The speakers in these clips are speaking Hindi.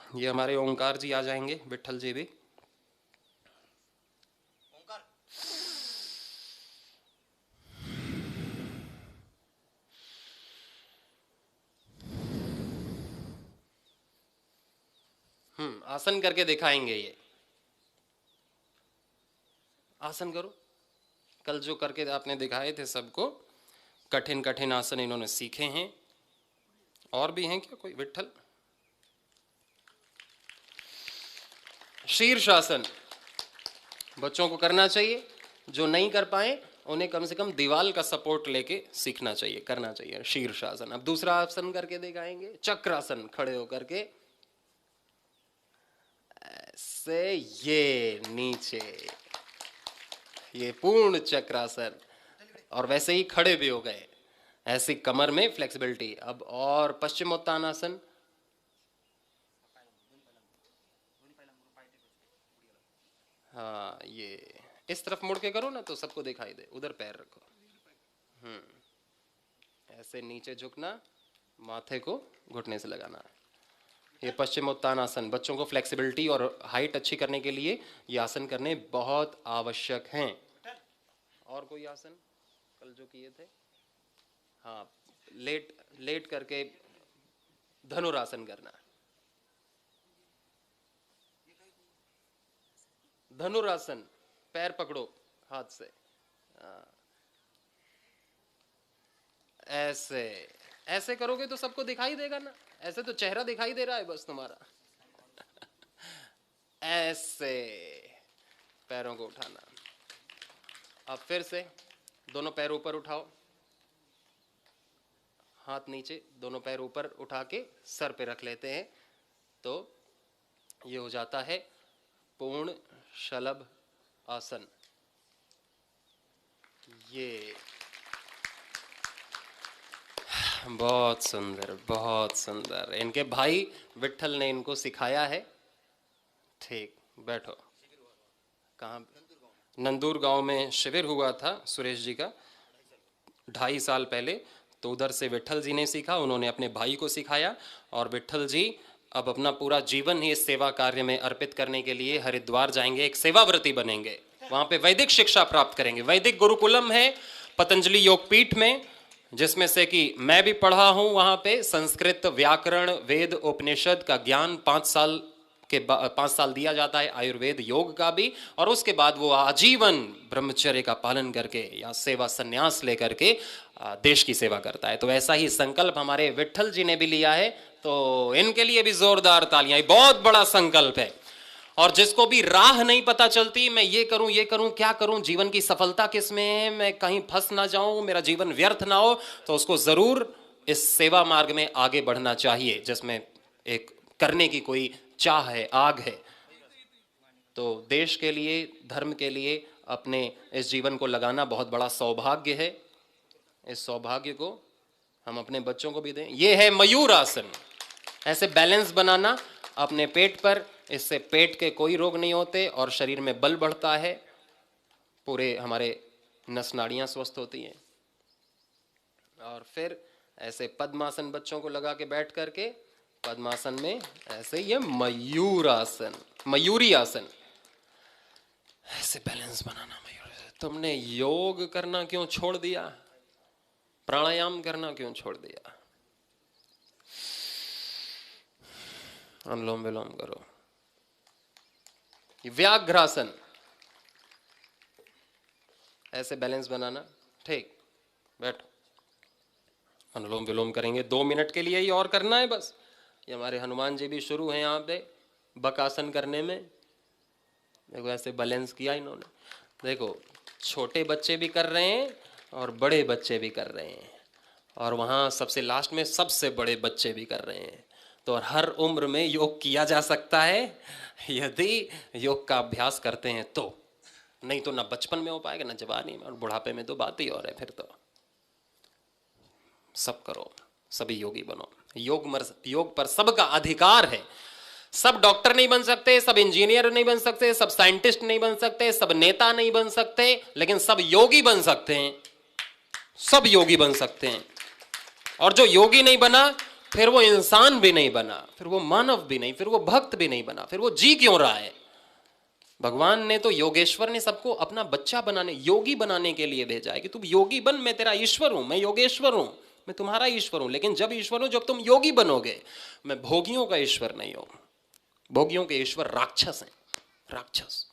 ये हमारे ओंकार जी आ जाएंगे, विट्ठल जी भी। आसन करके दिखाएंगे। ये आसन करो, कल जो करके आपने दिखाए थे सबको, कठिन कठिन आसन इन्होंने सीखे हैं। और भी हैं क्या कोई? विट्ठल शीर्षासन बच्चों को करना चाहिए। जो नहीं कर पाए उन्हें कम से कम दीवाल का सपोर्ट लेके सीखना चाहिए, करना चाहिए शीर्षासन। अब दूसरा आसन करके दिखाएंगे, चक्रासन। खड़े होकर के ऐसे, ये नीचे, ये पूर्ण चक्रासन। और वैसे ही खड़े भी हो गए, ऐसी कमर में फ्लेक्सिबिलिटी। अब और पश्चिमोत्तानासन। हाँ, ये इस तरफ मुड़ के करो ना तो सबको दिखाई दे। उधर पैर रखो। ऐसे नीचे झुकना, माथे को घुटने से लगाना। ये पश्चिमोत्तानासन बच्चों को फ्लेक्सिबिलिटी और हाइट अच्छी करने के लिए ये आसन करने बहुत आवश्यक हैं। और कोई आसन कल जो किए थे? हाँ, लेट करके धनुरासन करना। धनुरासन, पैर पकड़ो हाथ से, ऐसे ऐसे करोगे तो सबको दिखाई देगा ना। ऐसे तो चेहरा दिखाई दे रहा है बस तुम्हारा। ऐसे पैरों को उठाना। अब फिर से दोनों पैर ऊपर उठाओ, हाथ नीचे, दोनों पैर ऊपर उठा के सर पे रख लेते हैं, तो ये हो जाता है पूर्ण शलभ आसन। ये बहुत सुंदर, बहुत सुंदर। इनके भाई विट्ठल ने इनको सिखाया है। ठीक, बैठो। कहाँ? नंदूर गांव में शिविर हुआ था सुरेश जी का 2.5 साल पहले। तो उधर से विट्ठल जी ने सीखा, उन्होंने अपने भाई को सिखाया। और विट्ठल जी अब अपना पूरा जीवन ही इस सेवा कार्य में अर्पित करने के लिए हरिद्वार जाएंगे, एक सेवाव्रती बनेंगे, वहां पे वैदिक शिक्षा प्राप्त करेंगे। वैदिक गुरुकुलम है पतंजलि योगपीठ में, जिसमें से कि मैं भी पढ़ा हूं। वहां पे संस्कृत, व्याकरण, वेद, उपनिषद का ज्ञान 5 साल दिया जाता है, आयुर्वेद, योग का भी। और उसके बाद वो आजीवन ब्रह्मचर्य का पालन करके या सेवा संन्यास लेकर के देश की सेवा करता है। तो ऐसा ही संकल्प हमारे विट्ठल जी ने भी लिया है, तो इनके लिए भी जोरदार तालियां। बहुत बड़ा संकल्प है। और जिसको भी राह नहीं पता चलती, मैं ये करूं क्या करूं, जीवन की सफलता किस में है, मैं कहीं फंस ना जाऊं, मेरा जीवन व्यर्थ ना हो, तो उसको जरूर इस सेवा मार्ग में आगे बढ़ना चाहिए, जिसमें एक करने की कोई चाह है, आग है। तो देश के लिए, धर्म के लिए अपने इस जीवन को लगाना बहुत बड़ा सौभाग्य है। इस सौभाग्य को हम अपने बच्चों को भी दें। यह है मयूर आसन। ऐसे बैलेंस बनाना अपने पेट पर, इससे पेट के कोई रोग नहीं होते और शरीर में बल बढ़ता है, पूरे हमारे नस नाड़ियां स्वस्थ होती हैं। और फिर ऐसे पद्मासन बच्चों को लगा के बैठ करके पद्मासन में ऐसे, ये मयूर आसन, मयूरी आसन, ऐसे बैलेंस बनाना। मयूर, तुमने योग करना क्यों छोड़ दिया? प्राणायाम करना क्यों छोड़ दिया? अनुलोम विलोम करो। व्याघ्रासन, ऐसे बैलेंस बनाना। ठीक, बैठो। अनुलोम विलोम करेंगे 2 मिनट के लिए ही, और करना है बस। ये हमारे हनुमान जी भी शुरू हैं यहाँ पे बकासन करने में। देखो ऐसे बैलेंस किया इन्होंने। देखो छोटे बच्चे भी कर रहे हैं और बड़े बच्चे भी कर रहे हैं, और वहाँ सबसे लास्ट में सबसे बड़े बच्चे भी कर रहे हैं। तो हर उम्र में योग किया जा सकता है यदि योग का अभ्यास करते हैं तो। नहीं तो ना बचपन में हो पाएगा, ना जवानी में, और बुढ़ापे में तो बात ही और है। फिर तो सब करो, सभी योगी बनो। योग पर सबका अधिकार है। सब डॉक्टर नहीं बन सकते, सब इंजीनियर नहीं बन सकते, सब साइंटिस्ट नहीं बन सकते, सब नेता नहीं बन सकते, लेकिन सब योगी बन सकते हैं। सब योगी बन सकते हैं। और जो योगी नहीं बना फिर वो इंसान भी नहीं बना, फिर वो मानव भी नहीं, फिर वो भक्त भी नहीं बना, फिर वो जी क्यों रहा है? भगवान ने तो, योगेश्वर ने सबको अपना बच्चा बनाने, योगी बनाने के लिए भेजा है कि तुम योगी बन, मैं तेरा ईश्वर हूं, मैं योगेश्वर हूं, मैं तुम्हारा ईश्वर हूं। लेकिन जब ईश्वर हूं, जब तुम योगी बनोगे, मैं भोगियों का ईश्वर नहीं हूं। भोगियों के ईश्वर राक्षस हैं, राक्षस।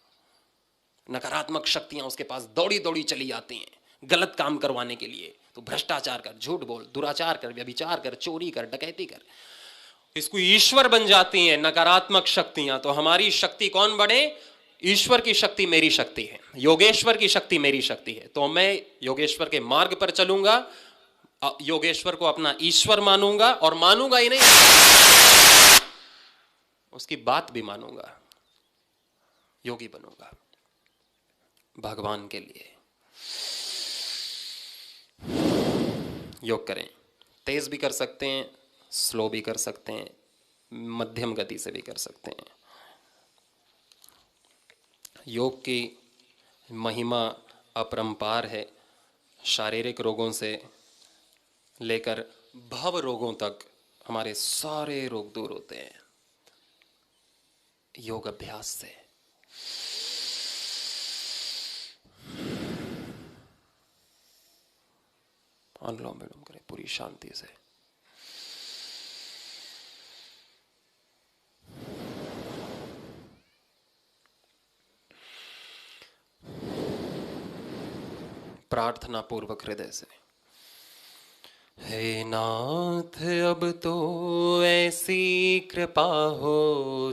नकारात्मक शक्तियां उसके पास दौड़ी दौड़ी चली आती हैं गलत काम करवाने के लिए। तो भ्रष्टाचार कर, झूठ बोल, दुराचार कर, व्यभिचार कर, चोरी कर, डकैती कर, इसको ईश्वर बन जाती हैं नकारात्मक शक्तियां। तो हमारी शक्ति कौन बने? ईश्वर की शक्ति मेरी शक्ति है, योगेश्वर की शक्ति मेरी शक्ति है। तो मैं योगेश्वर के मार्ग पर चलूंगा, योगेश्वर को अपना ईश्वर मानूंगा, और मानूंगा ही नहीं, उसकी बात भी मानूंगा, योगी बनूंगा भगवान के लिए। योग करें, तेज भी कर सकते हैं, स्लो भी कर सकते हैं, मध्यम गति से भी कर सकते हैं। योग की महिमा अपरंपार है। शारीरिक रोगों से लेकर भव रोगों तक हमारे सारे रोग दूर होते हैं योग अभ्यास से। अनुलोम विलोम करें पूरी शांति से। प्रार्थना पूर्वक हृदय से। हे नाथ अब तो ऐसी कृपा हो,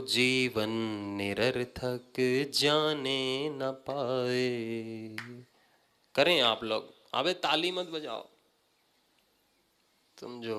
जीवन निरर्थक जाने न पाए। करें आप लोग, अबे ताली मत बजाओ तुम जो